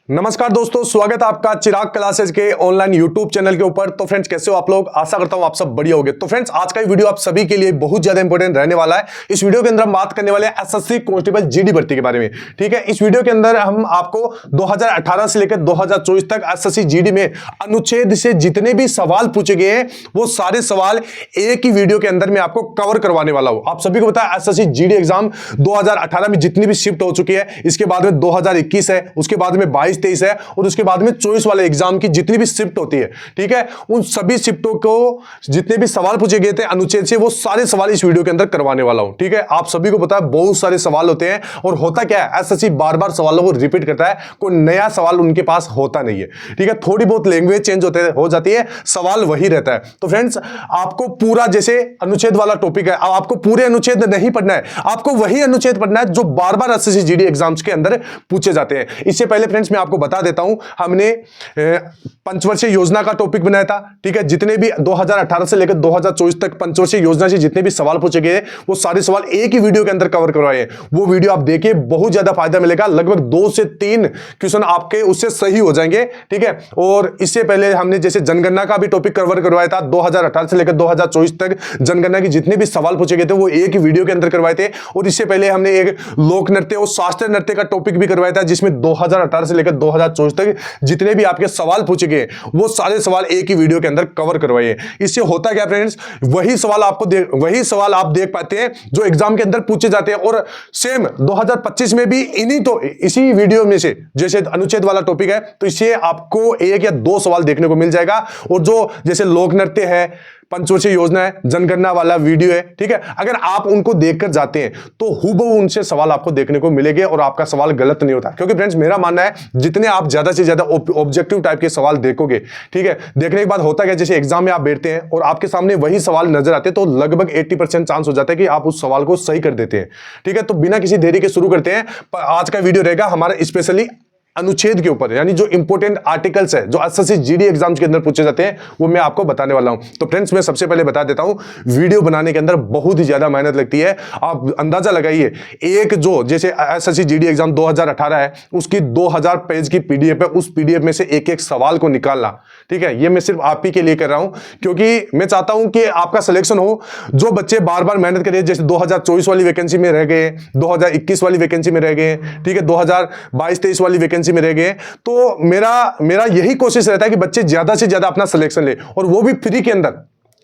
नमस्कार दोस्तों, स्वागत है आपका चिराग क्लासेज के ऑनलाइन यूट्यूब चैनल के ऊपर। तो फ्रेंड्स, कैसे हो आप लोग? आशा करता हूं आप सब बढ़िया होंगे। तो फ्रेंड्स, आज का वीडियो आप सभी के लिए बहुत ज्यादा इंपॉर्टेंट रहने वाला है। इस वीडियो के अंदर हम बात करने वाले हैं एसएससी कांस्टेबल जीडी भर्ती के बारे में। ठीक है, इस वीडियो के अंदर हम आपको 2018 से लेकर 2024 तक एसएससी जीडी में अनुच्छेद से जितने भी सवाल पूछे गए हैं वो सारे सवाल एक ही वीडियो के अंदर मैं आपको कवर करवाने वाला हूं। आप सभी को पता है एसएससी जीडी एग्जाम 2018 में जितनी भी शिफ्ट हो चुकी है, इसके बाद में 2021 है, उसके बाद में 22-23 है और उसके बाद में 24 वाले एग्जाम की जितनी भी शिफ्ट होती है, ठीक है, उन सभी शिफ्टों को जितने भी सवाल पूछे गए थे अनुच्छेद से, वो सारे सवाल इस वीडियो के अंदर करवाने वाला हूं। ठीक है, आप सभी को पता है बहुत सारे सवाल होते हैं और होता क्या है, एसएससी बार बार सवालों को रिपीट करता है, कोई नया सवाल उनके पास होता नहीं है। ठीक है, थोड़ी बहुत लैंग्वेज चेंज हो जाती है, सवाल वही रहता है। तो फ्रेंड्स, आपको पूरा जैसे अनुच्छेद वाला टॉपिक है, अब आपको पूरे अनुच्छेद नहीं पढ़ना है, आपको वही अनुच्छेद पढ़ना है जो बार बार एसएससी जीडी एग्जाम्स के अंदर पूछे जाते हैं। इससे पहले फ्रेंड्स मैं आपको बता देता हूं, हमने पंचवर्षीय योजना का टॉपिक बनाया था। ठीक है, जितने भी 2018 से लेकर 2024 तक पंचवर्षीय योजना से जितने भी सवाल पूछे गए वो सारे सवाल एक ही वीडियो के अंदर कवर करवाए हैं। वो वीडियो आप देखिए, बहुत ज्यादा फायदा मिलेगा। लगभग 2 से 3 क्वेश्चन आपके उससे सही हो जाएंगे। ठीक है, और इससे पहले हमने जैसे जनगणना का भी टॉपिक कवर करवाया था। 2018 से लेकर 2024 तक जनगणना के जितने भी सवाल पूछे गए थे वो एक ही वीडियो के अंदर करवाए थे। और इससे पहले हमने एक लोक नृत्य और शास्त्रीय नृत्य का टॉपिक भी करवाया था, जिसमें 2018 से लेकर 2024 तक जितने भी आपके सवाल पूछे गए वो सारे सवाल एक ही वीडियो के अंदर कवर करवाइए। इससे होता क्या फ्रेंड्स, वही सवाल आप देख पाते हैं जो एग्जाम के अंदर पूछे जाते हैं। और सेम 2025 में भी इसी वीडियो में से जैसे अनुच्छेद वाला टॉपिक है, तो इससे आपको 1 या 2 सवाल देखने को मिल जाएगा। और जो जैसे लोक नृत्य है, पंचवर्षीय योजना है, जनगणना वाला वीडियो है, ठीक है, अगर आप उनको देखकर जाते हैं तो हुबहू उनसे सवाल आपको देखने को मिलेंगे और आपका सवाल गलत नहीं होता। क्योंकि फ्रेंड्स, मेरा मानना है जितने आप ज्यादा से ज्यादा ऑब्जेक्टिव टाइप के सवाल देखोगे, ठीक है, देखने के बाद होता है जैसे एग्जाम में आप बैठते हैं और आपके सामने वही सवाल नजर आते हैं तो लगभग 80% चांस हो जाता है कि आप उस सवाल को सही कर देते हैं। ठीक है, तो बिना किसी देरी के शुरू करते हैं। आज का वीडियो रहेगा हमारा स्पेशली अनुच्छेद के ऊपर, यानी जो इंपॉर्टेंट आर्टिकल्स है जो एसएससी जीडी एग्जाम्स के अंदर पूछे जाते हैं वो मैं आपको बताने वाला हूं। तो फ्रेंड्स, मैं सबसे पहले बता देता हूं, वीडियो बनाने के अंदर बहुत ही ज्यादा मेहनत लगती है। आप अंदाजा लगाइए, एक जो जैसे एसएससी जीडी एग्जाम 2018 है उसकी 2000 पेज की पीडीएफ है, उस पीडीएफ में से एक एक सवाल को निकालना, ठीक है, ये मैं सिर्फ आप ही के लिए कर रहा हूं क्योंकि मैं चाहता हूं कि आपका सिलेक्शन हो। जो बच्चे बार बार मेहनत करिए, जैसे 2024 वाली वैकेंसी में रह गए, 2021 वाली वैकेंसी में रह गए, ठीक है, 2022-23 वाली वैकेंसी में रह गए, तो मेरा यही कोशिश रहता है कि बच्चे ज्यादा से ज्यादा अपना सिलेक्शन ले और वो भी फ्री के अंदर।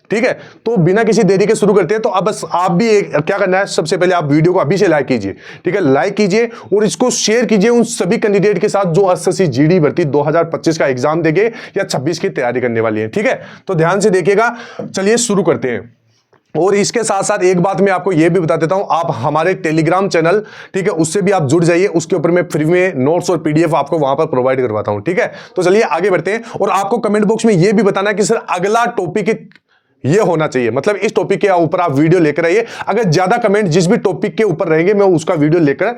ठीक है, तो बिना किसी देरी के शुरू करते हैं। तो अब बस आप भी क्या करना है, सबसे पहले आप वीडियो को अभी से लाइक कीजिए। ठीक है, लाइक कीजिए और इसको शेयर कीजिए उन सभी कैंडिडेट के साथ जो एसएससी जीडी भर्ती 2025 का एग्जाम देंगे या 26 की तैयारी करने वाली है। ठीक है, तो ध्यान से देखिएगा। चलिए शुरू करते हैं। और इसके साथ साथ एक बात मैं आपको यह भी बता देता हूं, आप हमारे टेलीग्राम चैनल, ठीक है, उससे भी आप जुड़ जाइए। उसके ऊपर मैं फ्री में नोट्स और पीडीएफ आपको वहां पर प्रोवाइड करवाता हूं। ठीक है, तो चलिए आगे बढ़ते हैं। और आपको कमेंट बॉक्स में यह भी बताना है कि सर अगला टॉपिक ये होना चाहिए, मतलब इस टॉपिक के ऊपर आप वीडियो लेकर आइए। अगर ज्यादा कमेंट जिस भी टॉपिक के ऊपर रहेंगे मैं उसका वीडियो लेकर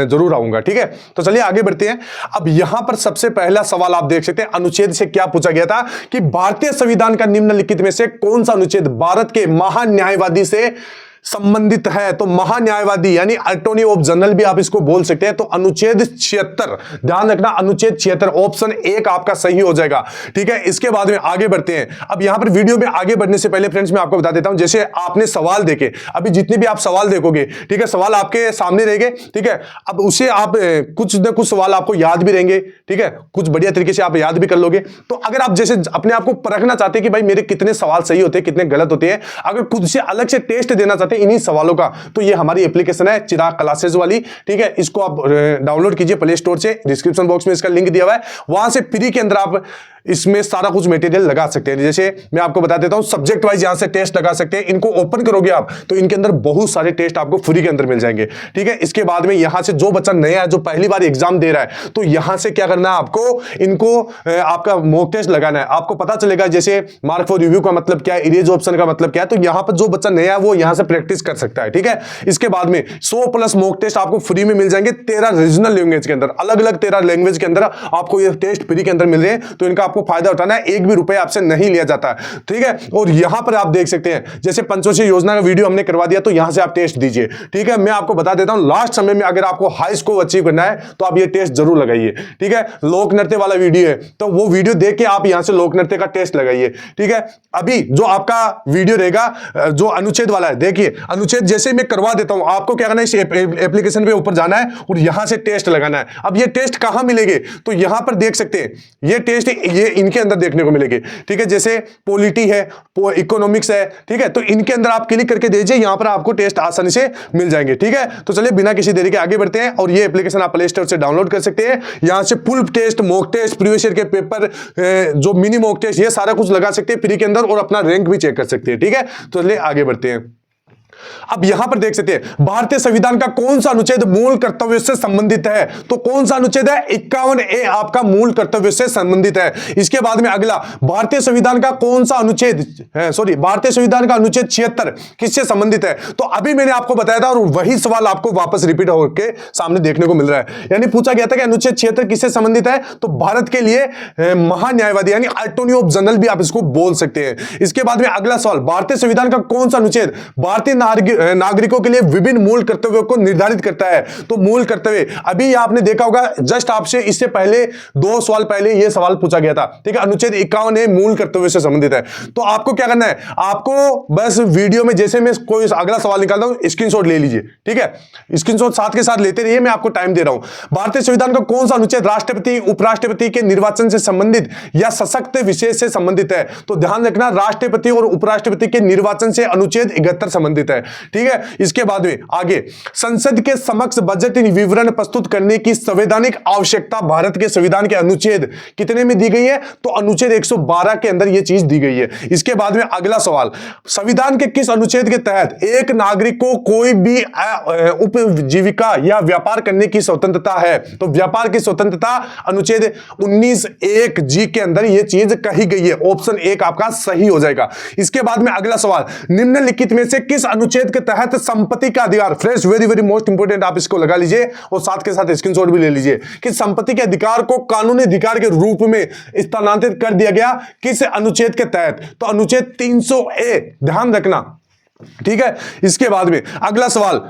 जरूर आऊंगा। ठीक है, तो चलिए आगे बढ़ते हैं। अब यहां पर सबसे पहला सवाल आप देख सकते हैं, अनुच्छेद से क्या पूछा गया था कि भारतीय संविधान का निम्नलिखित में से कौन सा अनुच्छेद भारत के महान्यायवादी से संबंधित है। तो महान्यायवादी यानी अटॉर्नी ऑफ जनरल भी आप इसको बोल सकते हैं। तो अनुच्छेद 76, ध्यान रखना, अनुच्छेद 76 ऑप्शन 1 आपका सही हो जाएगा। ठीक है, इसके बाद में आगे बढ़ते हैं। अब यहां पर वीडियो में आगे बढ़ने से पहले फ्रेंड्स मैं आपको बता देता हूं, जैसे आपने सवाल देखे, अभी जितने भी आप सवाल देखोगे, ठीक है, सवाल आपके सामने रहेंगे। ठीक है, अब उसे आप कुछ न कुछ सवाल आपको याद भी रहेंगे। ठीक है, कुछ बढ़िया तरीके से आप याद भी कर लोगे। तो अगर आप जैसे अपने आप को परखना चाहते हैं कि भाई मेरे कितने सवाल सही होते हैं, कितने गलत होते हैं, अगर खुद से अलग से टेस्ट देना चाहते हैं इन्हीं सवालों का, तो ये हमारी एप्लीकेशन है चिराग क्लासेस वाली। ठीक है, इसको आप डाउनलोड कीजिए प्ले स्टोर से, डिस्क्रिप्शन बॉक्स में इसका लिंक दिया हुआ है, वहां से फ्री के अंदर आप इसमें सारा कुछ मटेरियल लगा सकते हैं। जैसे मैं आपको बता देता हूं, सब्जेक्ट वाइज यहां से टेस्ट लगा सकते हैं। इनको ओपन करोगे आप तो इनके अंदर बहुत सारे टेस्ट आपको फ्री के अंदर मिल जाएंगे। ठीक है, इसके बाद में यहां से जो बच्चा नया है, जो पहली बार एग्जाम दे रहा है, तो यहां से क्या करना है, आपको इनको आपका मॉक टेस्ट लगाना है। आपको पता चलेगा जैसे मार्क फॉर रिव्यू का मतलब क्या है, इरेज ऑप्शन का मतलब क्या है। तो यहां पर जो बच्चा नया है वो यहां से प्रैक्टिस कर सकता है। ठीक है, इसके बाद में 100 प्लस मॉक टेस्ट आपको फ्री में मिल जाएंगे 13 रीजनल लैंग्वेज के अंदर, अलग अलग 13 लैंग्वेज के अंदर आपको ये टेस्ट फ्री के अंदर मिल रहे हैं, तो इनका आपको फायदा उठाना है, एक भी रुपए आपसे नहीं लिया जाता है। ठीक है, और यहां पर आप देख सकते हैं जैसे पंचवर्षीय योजना का वीडियो हमने करवा दिया, तो यहां से आप टेस्ट दीजिए। ठीक है, मैं आपको बता देता हूं लास्ट समय में अगर आपको हाई स्कोर अचीव करना है तो आप ये टेस्ट जरूर लगाइए। ठीक है, लोक नृत्य वाला वीडियो है तो वो वीडियो देख के आप यहां से लोक नृत्य का टेस्ट लगाइए। ठीक है, अभी जो आपका वीडियो रहेगा जो अनुच्छेद वाला है, देखिए अनुच्छेद जैसे मैं करवा देता हूं, आपको क्या करना है, इस एप्लीकेशन पे ऊपर जाना है और यहां से टेस्ट लगाना है। अब ये टेस्ट कहां मिलेंगे, तो यहां पर देख सकते हैं ये टेस्ट ये इनके अंदर देखने को मिलेंगे। ठीक है, जैसे पॉलिटी है, इकोनॉमिक्स है, ठीक है, तो इनके अंदर आप क्लिक करके दीजिए, यहां पर आपको टेस्ट आसानी से मिल जाएंगे। ठीक है, तो चलिए बिना किसी देरी के आगे बढ़ते हैं और ये एप्लीकेशन आप प्ले स्टोर से डाउनलोड कर सकते हैं। यहां से full test, mock test, previous year के पेपर, जो मिनी मॉक टेस्ट, ये सारा कुछ लगा सकते हैं फ्री के अंदर और अपना रैंक भी चेक कर सकते हैं। ठीक है, तो चलिए आगे बढ़ते हैं। अब यहां पर देख सकते हैं भारतीय संविधान का कौन सा अनुच्छेद मूल कर्तव्य से संबंधित है, तो कौन सा अनुच्छेद है, 51A आपका मूल कर्तव्य से संबंधित है। इसके बाद में अगला, भारतीय संविधान का कौन सा अनुच्छेद भारतीय संविधान का अनुच्छेद 76 किससे संबंधित है, तो अभी मैंने आपको बताया था और वही सवाल आपको वापस रिपीट होकर सामने देखने को मिल रहा है। यानी पूछा गया था कि अनुच्छेद 76 किससे संबंधित है, तो भारत के लिए महान्यायवादी यानी अटॉर्नी ऑफ जनरल भी आप इसको बोल सकते हैं। इसके बाद में अगला सवाल, भारतीय संविधान का कौन सा अनुच्छेद भारतीय नागरिकों के लिए विभिन्न मूल कर्तव्यों को निर्धारित करता है, तो मूल कर्तव्य, अभी आपने देखा होगा जस्ट आपसे इससे पहले 2 सवाल पहले यह सवाल पूछा गया था। ठीक है, अनुच्छेद 51A मूल कर्तव्य से संबंधित है। तो आपको क्या करना है, आपको बस वीडियो में जैसे मैं कोई अगला सवाल निकालता हूं स्क्रीनशॉट ले लीजिए। ठीक है, स्क्रीनशॉट साथ के साथ लेते रहिए, मैं आपको टाइम दे रहा हूं। भारतीय संविधान का कौन सा अनुच्छेद राष्ट्रपति उपराष्ट्रपति के निर्वाचन से संबंधित या सशक्त विशेष से संबंधित है, तो ध्यान रखना राष्ट्रपति और उपराष्ट्रपति के निर्वाचन से अनुच्छेद 71 संबंधित है। ठीक है, इसके बाद में आगे, संसद के समक्ष बजट विवरण प्रस्तुत करने की संवैधानिक आवश्यकता भारत के संविधान के अनुच्छेद कितने में दी गई है, तो अनुच्छेद 112 के अंदर यह चीज दी गई है। इसके बाद में अगला सवाल, संविधान के किस अनुच्छेद के तहत एक नागरिक को कोई भी उपजीविका या व्यापार करने की स्वतंत्रता है, तो व्यापार की स्वतंत्रता अनुच्छेद 19(1)G के अंदर यह चीज कही गई है। ऑप्शन 1 आपका सही हो जाएगा। इसके बाद में अगला सवाल, निम्नलिखित में से किस अनुच्छेद के तहत संपत्ति का अधिकार, friends very very most important, आप इसको लगा लीजिए और साथ के साथ स्क्रीनशॉट भी ले लीजिए, कि संपत्ति के अधिकार को कानूनी अधिकार के रूप में स्थानांतरित कर दिया गया किस अनुच्छेद के तहत, तो अनुच्छेद 300A, ध्यान रखना। ठीक है, इसके बाद में अगला सवाल,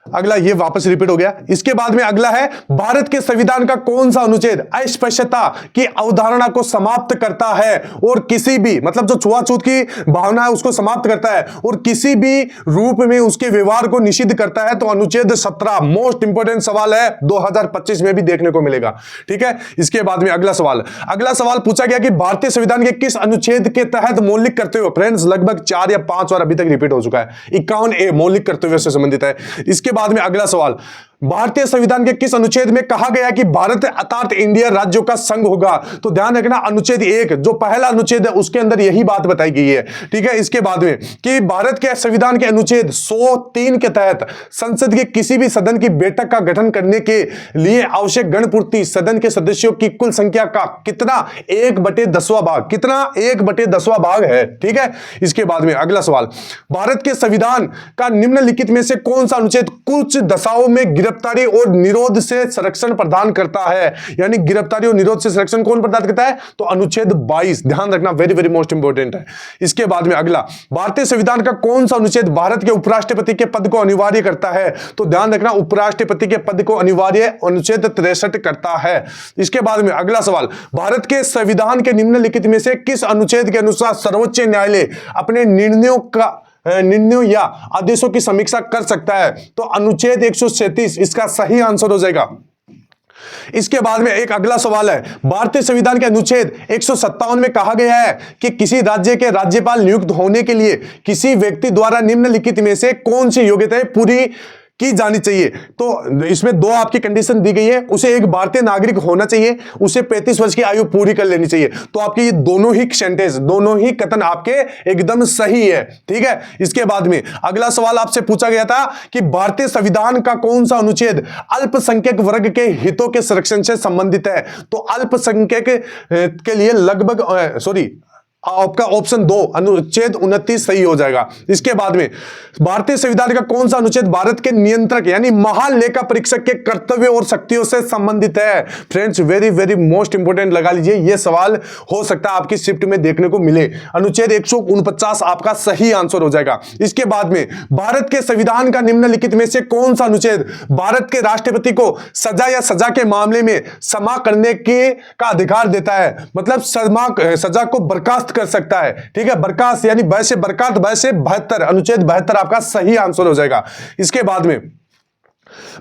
अगला ये वापस रिपीट हो गया। इसके बाद में अगला है, भारत के संविधान का कौन सा अनुच्छेद अस्पृश्यता की अवधारणा को समाप्त करता है और किसी भी, मतलब जो छुआछूत की भावना है उसको समाप्त करता है और किसी भी रूप में उसके व्यवहार को निषिद्ध करता है, तो अनुच्छेद 17 मोस्ट इंपोर्टेंट सवाल है, 2025 में भी देखने को मिलेगा। ठीक है, इसके बाद में अगला सवाल पूछा गया कि भारतीय संविधान के किस अनुच्छेद के तहत मौलिक कर्तव्य, फ्रेंड्स लगभग 4 या 5 बार अभी तक रिपीट हो चुका है, 51A मौलिक कर्तव्य से संबंधित है। इसके बाद में अगला सवाल, भारतीय संविधान के किस अनुच्छेद में कहा गया कि भारत अर्थात इंडिया राज्यों का संघ होगा, तो ध्यान रखना अनुच्छेद 1 जो पहला अनुच्छेद है उसके अंदर यही बात बताई गई है। ठीक है, इसके बाद में कि भारत के संविधान के अनुच्छेद 103 के तहत संसद के किसी भी सदन की बैठक का गठन करने के लिए आवश्यक गणपूर्ति सदन के सदस्यों की कुल संख्या का कितना 1/10वां भाग, कितना 1/10वां भाग है। ठीक है, इसके बाद में अगला सवाल, भारत के संविधान का निम्नलिखित में से कौन सा अनुच्छेद कुछ दशाओं में गिरफ्तारी और निरोध से संरक्षण प्रदान करता है, यानी गिरफ्तारी और निरोध से संरक्षण कौन प्रदान करता है, तो अनुच्छेद 22, ध्यान रखना वेरी वेरी मोस्ट इंपोर्टेंट है। इसके बाद में अगला, भारतीय संविधान का कौन सा अनुच्छेद भारत के उपराष्ट्रपति के पद को अनिवार्य करता है, तो ध्यान रखना उपराष्ट्रपति के पद को अनिवार्य अनुच्छेद 63 करता है। इसके बाद में अगला सवाल, भारत के संविधान के निम्नलिखित में से किस अनुच्छेद के अनुसार सर्वोच्च न्यायालय अपने निर्णयों या आदेशों की समीक्षा कर सकता है, तो अनुच्छेद 137 इसका सही आंसर हो जाएगा। इसके बाद में एक अगला सवाल है, भारतीय संविधान के अनुच्छेद 157 में कहा गया है कि किसी राज्य के राज्यपाल नियुक्त होने के लिए किसी व्यक्ति द्वारा निम्नलिखित में से कौन सी योग्यताएं पूरी की जानी चाहिए, तो इसमें 2 आपकी कंडीशन दी गई है, उसे एक भारतीय नागरिक होना चाहिए, उसे 35 वर्ष की आयु पूरी कर लेनी चाहिए। तो आपके ये दोनों ही सेंटेंस, दोनों ही कथन आपके एकदम सही है। ठीक है, इसके बाद में अगला सवाल आपसे पूछा गया था कि भारतीय संविधान का कौन सा अनुच्छेद अल्पसंख्यक वर्ग के हितों के संरक्षण से संबंधित है, तो अल्पसंख्यक के लिए लगभग आपका ऑप्शन 2 अनुच्छेद 29 सही हो जाएगा। इसके बाद में भारतीय संविधान का कौन सा अनुच्छेद भारत के नियंत्रक यानी महालेखा परीक्षक के कर्तव्य और शक्तियों से संबंधित है? Friends very very most important लगा लीजिए, यह सवाल हो सकता है आपकी शिफ्ट में देखने को मिले। अनुच्छेद 149 आपका सही आंसर हो जाएगा। इसके बाद में भारत के संविधान का निम्नलिखित में से कौन सा अनुच्छेद भारत के राष्ट्रपति को सजा या सजा के मामले में क्षमा करने के का अधिकार देता है? मतलब सजा को बर्खास्त कर सकता है। ठीक है, बर्खास्त यानी वैसे बर्खास्त वैसे 72 अनुच्छेद 72 आपका सही आंसर हो जाएगा। इसके बाद में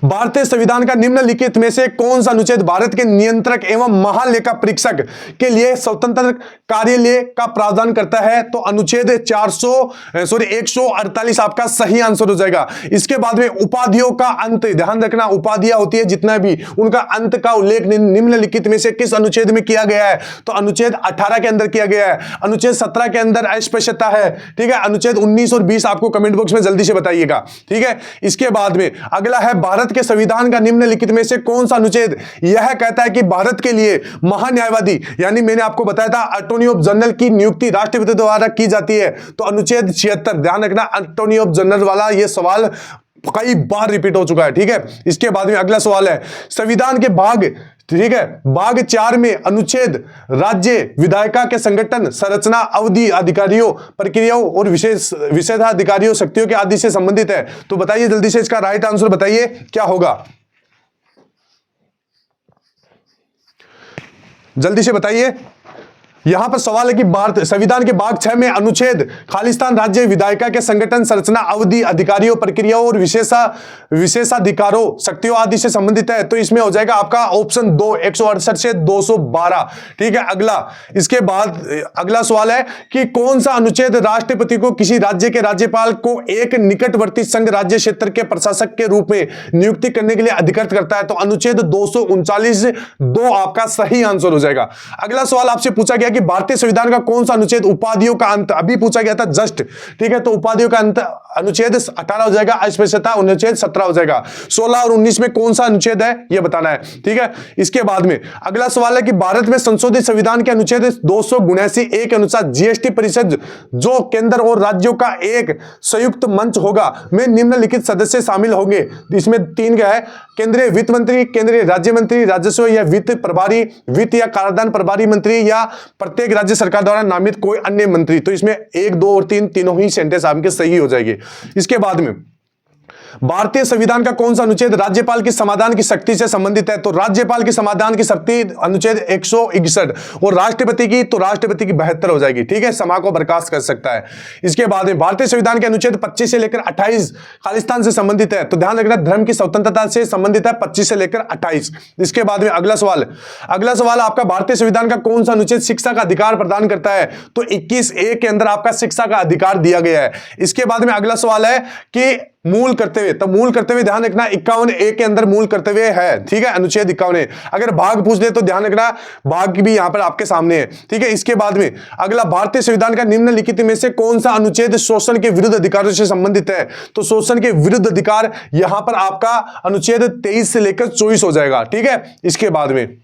भारतीय संविधान का निम्नलिखित में से कौन सा अनुच्छेद भारत के नियंत्रक एवं महालेखा परीक्षक के लिए स्वतंत्र कार्यालय का प्रावधान करता है? तो अनुच्छेद 148 आपका सही आंसर हो जाएगा। इसके बाद में उपाधियों का अंत, ध्यान रखना उपाधियां होती है जितना भी, उनका अंत का उल्लेख निम्नलिखित में से किस अनुच्छेद में किया गया है? तो अनुच्छेद 18 के अंदर किया गया है। अनुच्छेद 17 के अंदर अस्पष्टता है। ठीक है, अनुच्छेद 19 और 20 आपको कमेंट बॉक्स में जल्दी से बताइएगा। ठीक है, इसके बाद में अगला है भारत के संविधान का निम्नलिखित में से कौन सा अनुच्छेद यह कहता है कि भारत के लिए महान्यायवादी यानी मैंने आपको बताया था अटॉर्नी ऑफ जनरल की नियुक्ति राष्ट्रपति द्वारा की जाती है? तो अनुच्छेद 76, ध्यान रखना अटॉर्नी ऑफ जनरल वाला यह सवाल कई बार रिपीट हो चुका है। ठीक है, इसके बाद में अगला सवाल है संविधान के भाग, ठीक है, भाग 4 में अनुच्छेद राज्य विधायिका के संगठन संरचना अवधि अधिकारियों प्रक्रियाओं और विशेषाधिकारियों शक्तियों के आदि से संबंधित है। तो बताइए जल्दी से, इसका राइट आंसर बताइए क्या होगा, जल्दी से बताइए। यहां पर सवाल है कि भारत संविधान के भाग 6 में अनुच्छेद खालिस्तान राज्य विधायिका के संगठन संरचना अवधि अधिकारियों प्रक्रियाओं और विशेषाधिकारों शक्तियों आदि से संबंधित है। तो इसमें हो जाएगा आपका ऑप्शन 2 168 से 212। ठीक है, अगला इसके बाद अगला सवाल है कि कौन सा अनुच्छेद राष्ट्रपति को किसी राज्य के राज्यपाल को एक निकटवर्ती संघ राज्य क्षेत्र के प्रशासक के रूप में नियुक्ति करने के लिए अधिकृत करता है? तो अनुच्छेद 239 2 आपका सही आंसर हो जाएगा। अगला सवाल आपसे पूछा गया कि भारतीय संविधान का कौन सा अनुच्छेद उपाधियों का अंत, अभी पूछा गया था जस्ट, ठीक है, तो उपाधियों का अंत अनुच्छेद 18 हो जाएगा, अस्पृश्यता अनुच्छेद 17 हो जाएगा। 16 और 19 में कौन सा अनुच्छेद है यह बताना है। ठीक है, इसके बाद में अगला सवाल है कि भारत में संशोधित संविधान के अनुच्छेद 279 के अनुसार जीएसटी परिषद जो केंद्र और राज्यों का एक संयुक्त मंच होगा में निम्नलिखित सदस्य शामिल होंगे? इसमें 3 क्या है, केंद्रीय वित्त मंत्री, केंद्रीय राज्य मंत्री राजस्व या वित्त प्रभारी, वित्त या कराधान प्रभारी मंत्री या प्रत्येक राज्य सरकार द्वारा नामित कोई अन्य मंत्री। तो इसमें 1 2 और 3 तीनों ही सेंटेंस आपके सही हो जाएगी। इसके बाद में भारतीय संविधान का कौन सा अनुच्छेद राज्यपाल की समाधान की शक्ति से संबंधित है? तो राज्यपाल की समाधान की शक्ति अनुच्छेद 161 और राष्ट्रपति की 72 हो जाएगी। ठीक है, समा को बर्खास्त कर सकता है। इसके बाद में भारतीय संविधान के अनुच्छेद 25 से लेकर 28 खालिस्तान से संबंधित है। तो ध्यान रखना धर्म की स्वतंत्रता से संबंधित है 25 से लेकर 28। इसके बाद में अगला सवाल आपका भारतीय संविधान का कौन सा अनुच्छेद शिक्षा का अधिकार प्रदान करता है? तो 21A के अंदर आपका शिक्षा का अधिकार दिया गया है। इसके बाद में अगला सवाल है कि मूल कर्तव्य, तो मूल कर्तव्य ध्यान रखना 51A के अंदर मूल कर्तव्य है। ठीक है, अनुच्छेद 51A। अगर भाग पूछ ले तो ध्यान रखना भाग भी यहां पर आपके सामने है। ठीक है, इसके बाद में अगला भारतीय संविधान का निम्नलिखित में से कौन सा अनुच्छेद शोषण के विरुद्ध अधिकारों से संबंधित है? तो शोषण के विरुद्ध अधिकार यहां पर आपका अनुच्छेद 23 से लेकर 24 हो जाएगा। ठीक है, इसके बाद में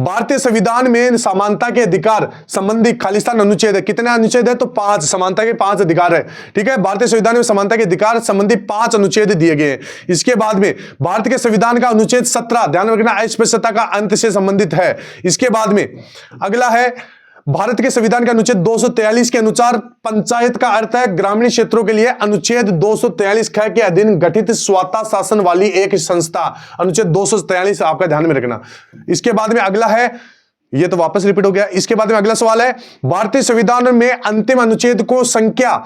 भारतीय संविधान में समानता के अधिकार संबंधी खालिस्तान अनुच्छेद है। कितने अनुच्छेद है? तो 5, समानता के 5 अधिकार है। ठीक है, भारतीय संविधान में समानता के अधिकार संबंधी 5 अनुच्छेद दिए गए हैं। इसके बाद में भारत के संविधान का अनुच्छेद 17 ध्यान रखना अस्पृश्यता का अंत से संबंधित है। इसके बाद में अगला है भारत के संविधान के अनुच्छेद 243 के अनुसार पंचायत का अर्थ है ग्रामीण क्षेत्रों के लिए अनुच्छेद 243 ख के अधीन गठित स्वायत्ता शासन वाली एक संस्था। अनुच्छेद 243 आपका ध्यान में रखना। इसके बाद में अगला है, ये तो वापस रिपीट हो गया। इसके बाद में अगला सवाल है भारतीय संविधान में अंतिम अनुच्छेद को संख्या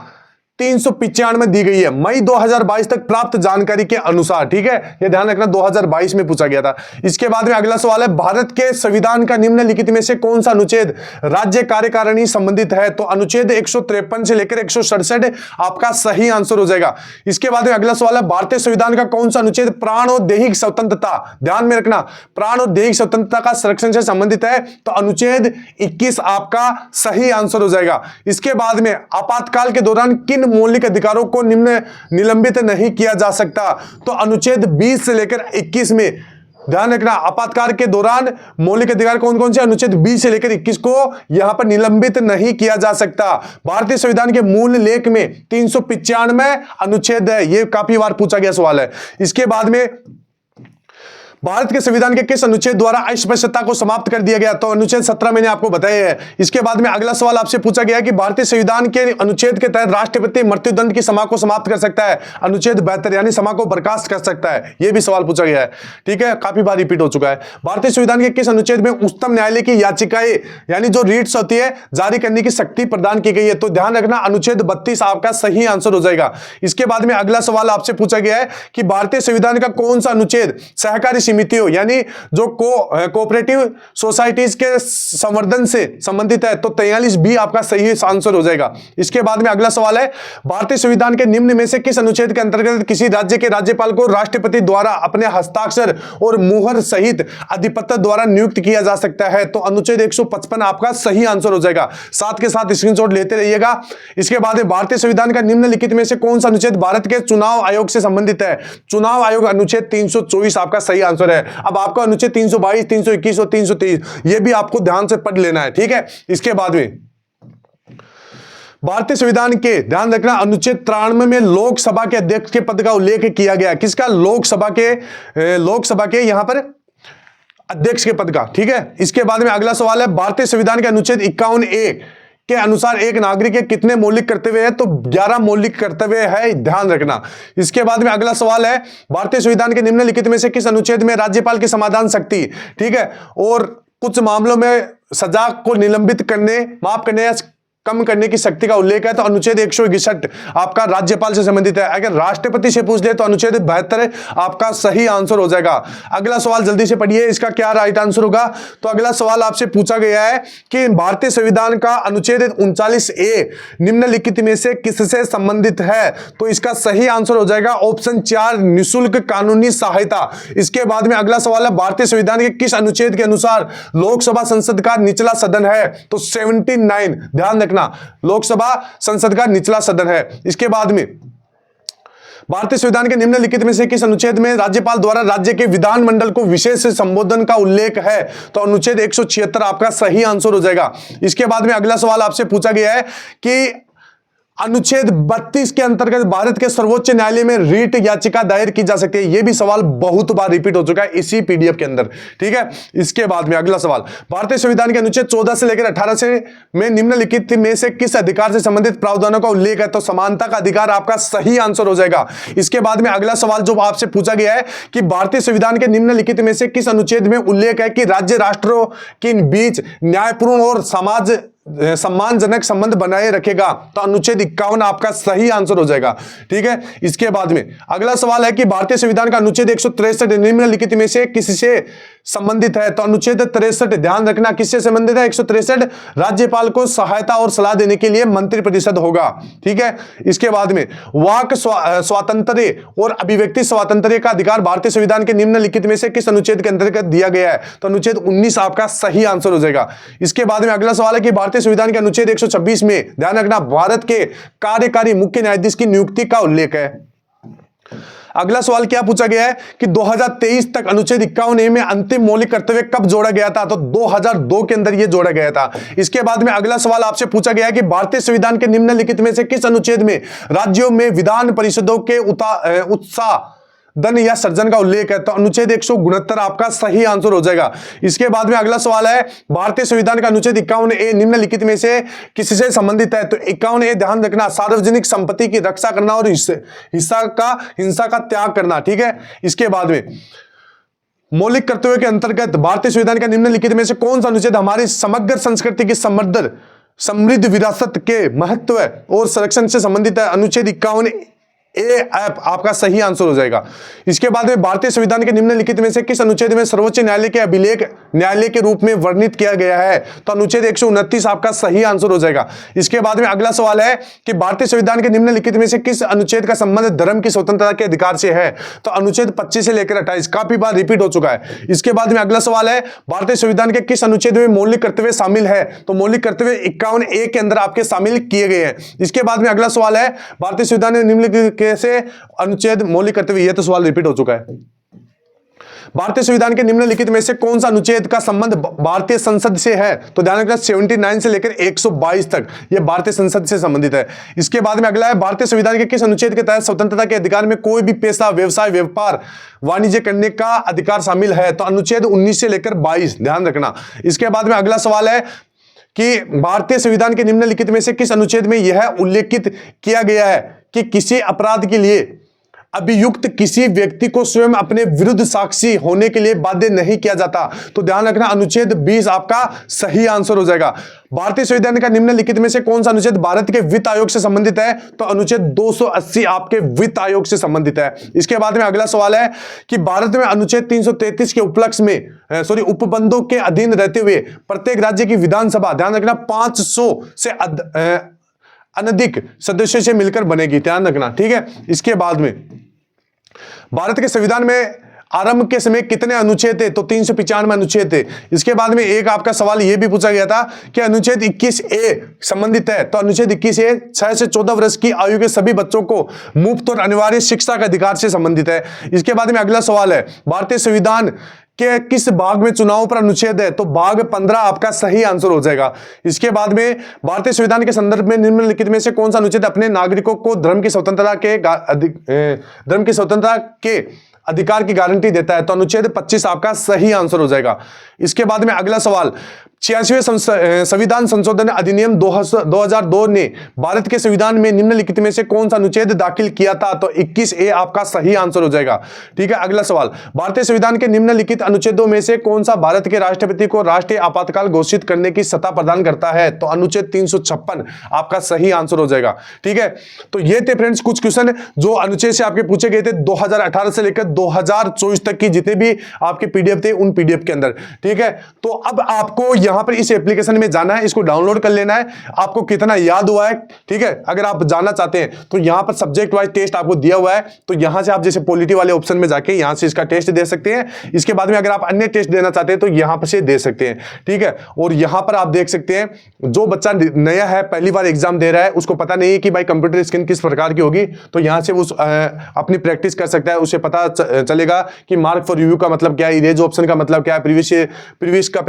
395 दी गई है मई 2022 तक प्राप्त जानकारी के अनुसार। ठीक है, यह ध्यान रखना 2022 में पूछा गया था। इसके बाद में अगला सवाल है भारत के संविधान का निम्नलिखित में से कौन सा अनुच्छेद राज्य कार्यकारिणी संबंधित है? तो अनुच्छेद 153 से लेकर 167 आपका सही आंसर हो जाएगा। इसके बाद में अगला सवाल है भारतीय संविधान का कौन सा अनुच्छेद प्राण और दैहिक स्वतंत्रता, ध्यान में रखना, प्राण और दैहिक स्वतंत्रता का संरक्षण से संबंधित है? तो अनुच्छेद 21 आपका सही आंसर हो जाएगा। इसके बाद में आपातकाल के दौरान किन मौलिक अधिकारों को निलंबित नहीं किया जा सकता? तो अनुच्छेद 20 से लेकर 21 में ध्यान रखना, आपातकाल के दौरान मौलिक अधिकार कौन कौन से, अनुच्छेद 20 से लेकर 21 को यहां पर निलंबित नहीं किया जा सकता। भारतीय संविधान के मूल लेख में 395 अनुच्छेद है, यह काफी बार पूछा गया सवाल है। इसके बाद में भारत के संविधान के किस अनुच्छेद द्वारा अस्पृश्यता को समाप्त कर दिया गया, तो अनुच्छेद 17 मैंने आपको बताया है। इसके बाद में अगला सवाल आपसे पूछा गया कि भारतीय संविधान के अनुच्छेद के तहत राष्ट्रपति मृत्युदंड की समा को समाप्त कर सकता है, अनुच्छेद 72 यानी समा को बर्खास्त कर सकता है, यह भी सवाल पूछा गया है। ठीक है, काफी बार रिपीट हो चुका है। भारतीय संविधान के किस अनुच्छेद में उच्चतम न्यायालय की याचिकाएं यानी जो रीट्स होती है जारी करने की शक्ति प्रदान की गई है, तो ध्यान रखना अनुच्छेद 32 आपका सही आंसर हो जाएगा। इसके बाद में अगला सवाल आपसे पूछा गया है कि भारतीय संविधान का कौन सा अनुच्छेद सहकारी समितियों यानी जो कोऑपरेटिव सोसाइटीज के संवर्धन से संबंधित है, तो 43 भी आपका सही आंसर हो जाएगा। इसके बाद में अगला सवाल है भारतीय संविधान के निम्न में से किस अनुच्छेद के अंतर्गत किसी राज्य के राज्यपाल को राष्ट्रपति द्वारा अपने हस्ताक्षर और मुहर सहित अधिपत्र द्वारा नियुक्त किया जा सकता है, तो अनुच्छेद 155 आपका सही आंसर हो जाएगा। साथ के साथ स्क्रीनशॉट लेते रहिएगा। इसके बाद में भारतीय संविधान का निम्नलिखित में से कौन सा अनुच्छेद भारत के चुनाव आयोग से संबंधित है, चुनाव आयोग अनुच्छेद 324 आपका सही आंसर है। अब आपको अनुच्छेद 322, 321 और 323 ये भी आपको ध्यान से पढ़ लेना है। ठीक है, इसके बाद में भारतीय संविधान के ध्यान रखना अनुच्छेद 93 में लोकसभा के अध्यक्ष के पद का उल्लेख किया गया, किसका, लोकसभा के यहां पर अध्यक्ष के पद का। ठीक है, इसके बाद में अगला सवाल है भारतीय संविधान के अनुच्छेद 51A के अनुसार एक नागरिक के कितने मौलिक कर्तव्य है, तो 11 मौलिक कर्तव्य है, ध्यान रखना। इसके बाद में अगला सवाल है भारतीय संविधान के निम्नलिखित में से किस अनुच्छेद में राज्यपाल की समाधान शक्ति, ठीक है, और कुछ मामलों में सजा को निलंबित करने, माफ करने या कम करने की शक्ति का उल्लेख है, तो अनुच्छेद 161 आपका राज्यपाल से संबंधित है। अगर राष्ट्रपति से पूछ ले तो अनुच्छेद 72 आपका सही आंसर हो जाएगा। अगला सवाल जल्दी से पढ़िए, इसका क्या राइट आंसर होगा। तो अगला सवाल आपसे पूछा गया है कि भारतीय संविधान का अनुच्छेद 39A निम्नलिखित में से किससे संबंधित है, तो इसका सही आंसर हो जाएगा ऑप्शन 4 निःशुल्क कानूनी सहायता। इसके बाद में अगला सवाल है भारतीय संविधान के किस अनुच्छेद के अनुसार लोकसभा संसद का निचला सदन है, तो 79, ध्यान रखना, लोकसभा संसद का निचला सदन है। इसके बाद में भारतीय संविधान के निम्नलिखित में से किस अनुच्छेद में राज्यपाल द्वारा राज्य के विधानमंडल को विशेष संबोधन का उल्लेख है, तो अनुच्छेद 176 आपका सही आंसर हो जाएगा। इसके बाद में अगला सवाल आपसे पूछा गया है कि अनुच्छेद 32 के अंतर्गत भारत के सर्वोच्च न्यायालय में रीट याचिका दायर की जा सकती है, यह भी सवाल बहुत बार रिपीट हो चुका है इसी पीडीएफ के अंदर। ठीक है, इसके बाद में अगला सवाल भारतीय संविधान के अनुच्छेद 14 से लेकर 18 से में निम्नलिखित में से किस अधिकार से संबंधित प्रावधानों का उल्लेख है, तो समानता का अधिकार आपका सही आंसर हो जाएगा। इसके बाद में अगला सवाल जो आपसे पूछा गया है कि भारतीय संविधान के निम्नलिखित में से किस अनुच्छेद में उल्लेख है कि राज्य राष्ट्रों के बीच न्यायपूर्ण और सम्मानजनक संबंध बनाए रखेगा, तो अनुच्छेद 51 आपका सही आंसर हो जाएगा। ठीक है, इसके बाद में अगला सवाल है कि भारतीय संविधान का अनुच्छेद 163 निम्नलिखित में से किससे संबंधित है, तो अनुच्छेद 63 ध्यान रखना किससे संबंधित है, 163 राज्यपाल को सहायता और सलाह देने के लिए मंत्रिपरिषद होगा। ठीक है, इसके बाद में वाक स्वातंत्र्य और अभिव्यक्ति स्वातंत्र्य का अधिकार भारतीय संविधान के निम्नलिखित में से किस अनुच्छेद के अंतर्गत दिया गया है, तो अनुच्छेद 19 आपका सही आंसर हो जाएगा। इसके बाद में अगला सवाल है कि भारतीय संविधान के अनुच्छेद 126 में ध्यान रखना भारत के कार्यकारी मुख्य न्यायाधीश की नियुक्ति का उल्लेख है। अगला सवाल क्या पूछा गया है कि 2023 तक अनुच्छेद 51A में अंतिम मौलिक कर्तव्य कब जोड़ा गया था, तो 2002 के अंदर यह जोड़ा गया था। इसके बाद में अगला सवाल आपसे पूछा गया है कि भारतीय संविधान के निम्नलिखित में से किस अनुच्छेद में राज्यों में विधान परिषदों के उत्साह धन या सर्जन का उल्लेख है, तो अनुच्छेद 169 आपका सही आंसर हो जाएगा। इसके बाद में अगला सवाल है भारतीय संविधान का अनुच्छेद 51A निम्नलिखित में से किससे संबंधित है, तो 51A ध्यान रखना सार्वजनिक संपत्ति की रक्षा करना और हिंसा का त्याग करना। ठीक है, इसके बाद में मौलिक कर्तव्यों के अंतर्गत भारतीय संविधान का निम्नलिखित में से कौन सा अनुच्छेद हमारी समग्र संस्कृति की समृद्ध विरासत के महत्व और संरक्षण से संबंधित है, अनुच्छेद 51A आपका सही आंसर हो जाएगा। इसके बाद में भारतीय संविधान के निम्नलिखित में से किस अनुच्छेद में सर्वोच्च न्यायालय के अभिलेख न्यायालय के रूप में वर्णित किया गया है, तो अनुच्छेद 129 आपका सही आंसर हो जाएगा। इसके बाद में अगला सवाल है कि भारतीय संविधान के निम्नलिखित में से किस अनुच्छेद का संबंध धर्म की स्वतंत्रता के अधिकार से है, तो अनुच्छेद 25 से लेकर 28 काफी बार रिपीट हो चुका है। इसके बाद में अगला सवाल है भारतीय संविधान के किस अनुच्छेद में मौलिक कर्तव्य शामिल है, तो मौलिक कर्तव्य 51A के अंदर आपके शामिल किए गए हैं। इसके बाद में अगला सवाल है भारतीय संविधान में निम्नलिखित से अनुच्छेद मौलिक कर्तव्य, यह तो सवाल रिपीट हो चुका है। भारतीय संविधान के निम्नलिखित में से कौन सा अनुच्छेद का संबंध भारतीय संसद से है? तो ध्यान रखना 79 से लेकर 122 तक यह भारतीय संसद से संबंधित है। इसके बाद में अगला है, भारतीय संविधान के किस अनुच्छेद के तहत स्वतंत्रता के अधिकार में कोई भी पेशा, व्यवसाय, व्यापार, वाणिज्य करने का अधिकार शामिल है? तो अनुच्छेद 19 से लेकर 22, ध्यान रखना। इसके बाद में अगला सवाल है कि भारतीय संविधान के निम्नलिखित में से किस अनुच्छेद में यह उल्लेखित किया गया है कि किसी अपराध के लिए अभियुक्त किसी व्यक्ति को स्वयं अपने विरुद्ध साक्षी होने के लिए बाध्य नहीं किया जाता? तो ध्यान रखना अनुच्छेद 20 आपका सही आंसर हो जाएगा। भारतीय संविधान का निम्नलिखित में से कौन सा अनुच्छेद भारत के वित्त आयोग से संबंधित है? तो अनुच्छेद 280 आपके वित्त आयोग से संबंधित है। इसके बाद में अगला सवाल है कि भारत में अनुच्छेद 333 के उपलक्ष्य में उपबंधों के अधीन रहते हुए प्रत्येक राज्य की विधानसभा, ध्यान रखना, 500 से अनधिक सदस्यों से मिलकर बनेगी, ध्यान रखना, ठीक है। इसके बाद में भारत के संविधान में आरंभ के समय कितने अनुच्छेद थे? तो 395 अनुच्छेद थे। इसके बाद में एक आपका सवाल यह भी पूछा गया था कि अनुच्छेद 21A संबंधित है। तो अनुच्छेद 21A 6 से 14 वर्ष की आयु के सभी बच्चों को मुफ्त और अनिवार्य शिक्षा का अधिकार से संबंधित है। इसके बाद में अगला सवाल है, भारतीय संविधान के किस भाग में चुनाव पर अनुच्छेद है? तो भाग 15 आपका सही आंसर हो जाएगा। इसके बाद में भारतीय संविधान के संदर्भ में निम्नलिखित में से कौन सा अनुच्छेद अपने नागरिकों को धर्म की स्वतंत्रता के अधिकार की गारंटी देता है? तो अनुच्छेद 25 आपका सही आंसर हो जाएगा। इसके बाद में अगला सवाल, 86वें संविधान संशोधन अधिनियम 2002 ने भारत के संविधान में निम्नलिखित में से कौन सा अनुच्छेद दाखिल किया था? तो 21A आपका सही आंसर हो जाएगा, ठीक है। अगला सवाल, भारतीय संविधान के निम्नलिखित अनुच्छेदों में से कौन सा भारत के राष्ट्रपति को राष्ट्रीय आपातकाल घोषित करने की सत्ता प्रदान करता है? तो अनुच्छेद 356 आपका सही आंसर हो जाएगा, ठीक है। तो ये थे फ्रेंड्स कुछ क्वेश्चन जो अनुच्छेद से आपके पूछे गए थे 2018 से लेकर 2024 तक की जितने भी आपके पीडीएफ थे उन पीडीएफ के अंदर, ठीक है। तो अब आपको यहां पर इस एप्लीकेशन में जाना है, इसको डाउनलोड कर लेना है, आपको कितना याद हुआ है, ठीक है। अगर आप जानना चाहते हैं तो यहां पर सब्जेक्ट वाइज टेस्ट आपको दिया हुआ है, तो यहां से आप जैसे पॉलिटी वाले ऑप्शन में जाके यहां से इसका टेस्ट दे सकते हैं। इसके बाद में अगर आप अन्य टेस्ट देना चाहते हैं तो यहां पर से दे सकते हैं, ठीक है। और यहां पर आप देख सकते हैं जो बच्चा नया है, पहली बार एग्जाम दे रहा है, उसको पता नहीं है कि भाई कंप्यूटर स्क्रीन किस प्रकार की होगी, तो यहां से वो अपनी प्रैक्टिस कर सकता है, उसे पता चलेगा कि मार्क फॉर रिव्यू का मतलब क्या है, इरेज ऑप्शन का मतलब क्या है, प्रीवियस का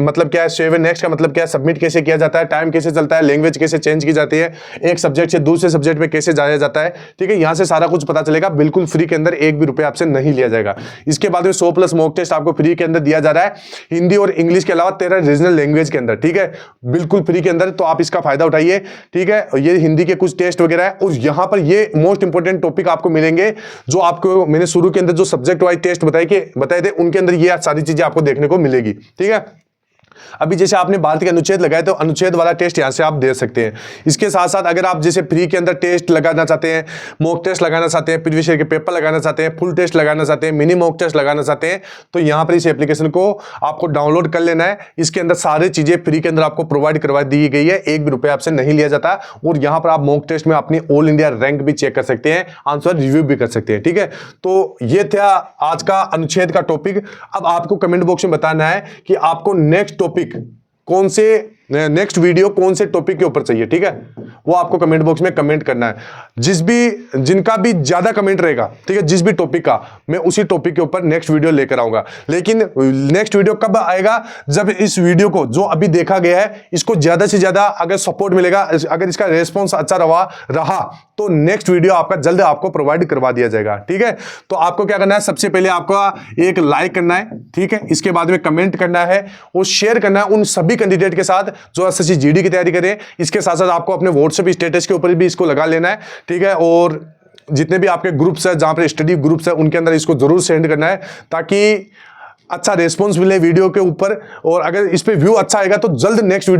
मतलब क्या है, सेव एंड नेक्स्ट का मतलब क्या है, सबमिट कैसे किया जाता है, टाइम कैसे चलता है, लैंग्वेज कैसे चेंज की जाती है, एक सब्जेक्ट से दूसरे सब्जेक्ट में कैसे जाया जाता है, ठीक है। यहां से सारा कुछ पता चलेगा, बिल्कुल फ्री के अंदर, एक भी रुपए आपसे नहीं लिया जाएगा। इसके बाद में 100+ मॉक टेस्ट आपको फ्री के अंदर दिया जा रहा है, हिंदी और इंग्लिश के अलावा 13 रीजनल लैंग्वेज के अंदर, ठीक है, बिल्कुल फ्री के अंदर। तो आप इसका फायदा उठाइए, ठीक है। ये हिंदी के कुछ टेस्ट वगैरह है और यहां पर ये मोस्ट इंपोर्टेंट टॉपिक आपको मिलेंगे जो आपको मैंने शुरू के अंदर जो सब्जेक्ट वाइज टेस्ट बताए थे उनके अंदर ये सारी चीजें आपको देखने को मिलेगी, ठीक है। अभी जैसे आपने भारत के अनुच्छेद लगाए तो अनुच्छेद वाला टेस्ट यहां से आप दे सकते हैं। इसके साथ साथ अगर आप जैसे फ्री के अंदर टेस्ट लगाना चाहते हैं, मॉक टेस्ट लगाना चाहते हैं, प्रीवियस ईयर के पेपर लगाना चाहते हैं, फुल टेस्ट लगाना चाहते हैं, मिनी मॉक टेस्ट लगाना चाहते हैं, तो यहां पर इस एप्लीकेशन को आपको डाउनलोड कर लेना है। इसके अंदर सारी चीजें फ्री के अंदर आपको प्रोवाइड करवा दी गई है, एक भी रुपए आपसे नहीं लिया जाता। और यहां पर आप मॉक टेस्ट में अपनी ऑल इंडिया रैंक भी चेक कर सकते हैं, आंसर रिव्यू भी कर सकते हैं, ठीक है। तो ये था आज का अनुच्छेद का टॉपिक। अब आपको कमेंट बॉक्स में बताना है कि आपको नेक्स्ट टॉपिक कौन से, नेक्स्ट वीडियो कौन से टॉपिक के ऊपर चाहिए, ठीक है, वो आपको कमेंट बॉक्स में कमेंट करना है। जिनका भी ज्यादा कमेंट रहेगा, ठीक है, जिस भी टॉपिक का, मैं उसी टॉपिक के ऊपर नेक्स्ट वीडियो लेकर आऊंगा। लेकिन नेक्स्ट वीडियो कब आएगा? जब इस वीडियो को जो अभी देखा गया है इसको ज्यादा से ज्यादा अगर सपोर्ट मिलेगा, अगर इसका रेस्पॉन्स अच्छा रहा तो नेक्स्ट वीडियो आपका जल्द आपको प्रोवाइड करवा दिया जाएगा, ठीक है। तो आपको क्या करना है, सबसे पहले आपका एक लाइक करना है, ठीक है, इसके बाद में कमेंट करना है और शेयर करना है उन सभी कैंडिडेट के साथ जो एसएससी जीडी की तैयारी करें। इसके साथ साथ आपको अपने व्हाट्सएप स्टेटस के ऊपर भी इसको लगा लेना है, ठीक है। और जितने भी आपके ग्रुप्स है, जहां पर स्टडी ग्रुप्स है, उनके अंदर इसको जरूर सेंड करना है ताकि अच्छा रेस्पॉन्स मिले वीडियो के ऊपर। और अगर इस पे व्यू अच्छा आएगा तो जल्द नेक्स्ट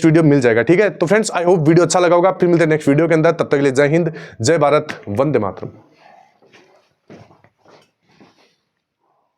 वीडियो मिल जाएगा, ठीक है। तो फ्रेंड्स, आई होप वीडियो अच्छा लगा होगा। फिर मिलते हैं नेक्स्ट वीडियो के अंदर, तब तक के लिए जय हिंद, जय भारत, वंदे मातरम।